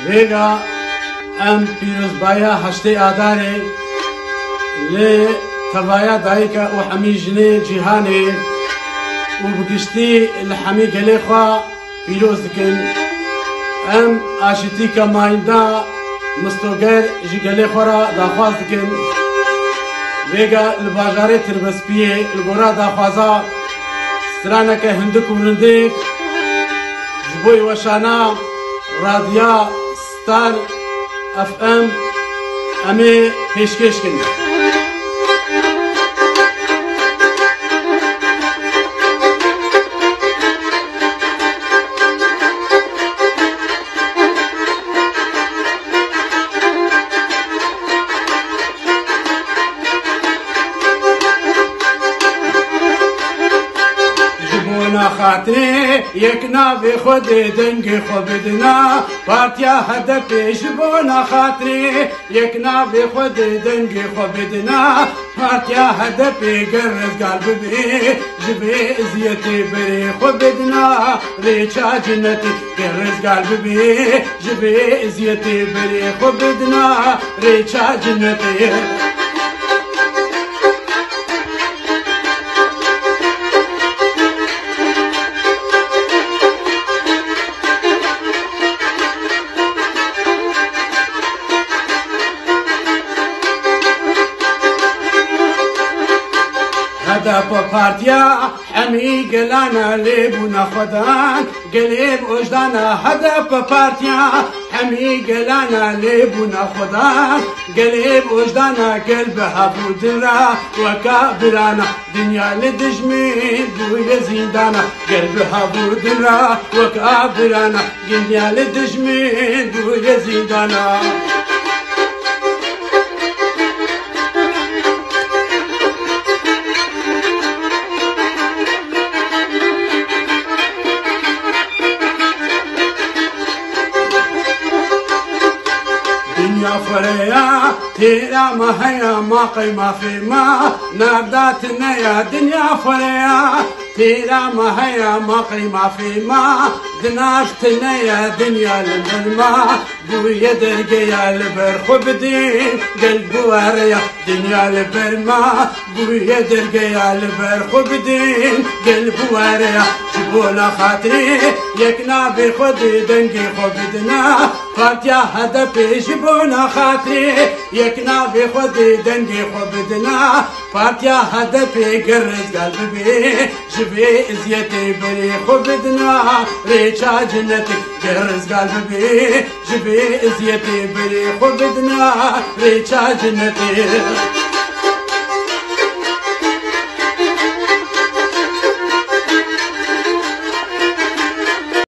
Vega ام پیروزبایا هشته آداره لی توایا دایکا و حمی جنه جیهانه و بگشتی لحمی گلی خواه پیروز دکن ام آشتی که ماینده مستوگر جی گلی خورا داخواز دکن ویگا الباجاره تربسپیه الگورا داخوازا سرانک هندک و رندک جبوی وشانا رادیا ستار اف ام امی پیشکش کنی خاطره یک ناوی خود دنگ خو بدنا پارتیا هدف جبونا خاطره یک ناوی خود دنگ خو بدنا پارتیا هدف گرز قلب بی جبی ازیتی بری خو بدنا ریچا جنتی گرز قلب بی جبی ازیتی بری خو بدنا ریچا جنتی هدف پارتیا همی گلانا لیبونا خودان گلیب وجدانا هدف پارتیا همی گلانا لیبونا خودان گلیب وجدانا قلب هبودن را وکابرانا دنیا لدجمین بوی زندانا قلب هبودن را وکابرانا دنیا لدجمین بوی زندانا فريا تيرا ما هيا ما قيمة في ما نرداتنا يا دنيا فريا تيرا ما هيا ما قيمة في ما دنافتنا يا دنيا للماء بويا درقيا البرخو بدين قلب وريا دنيا البرما بويا درقيا البرخو بدين قلب وريا جبونا خاطري يكنا بخد دنقي خبدنا فاتيا هدفي جبونا خاطري يكنا بخد دنقي خبدنا فاتيا هدفي قرز قلبي جبي ازيتي بري خبدنا ريشا جنتي قرز قلبي جبي ازيتي بري خبدنا ريشا جنتي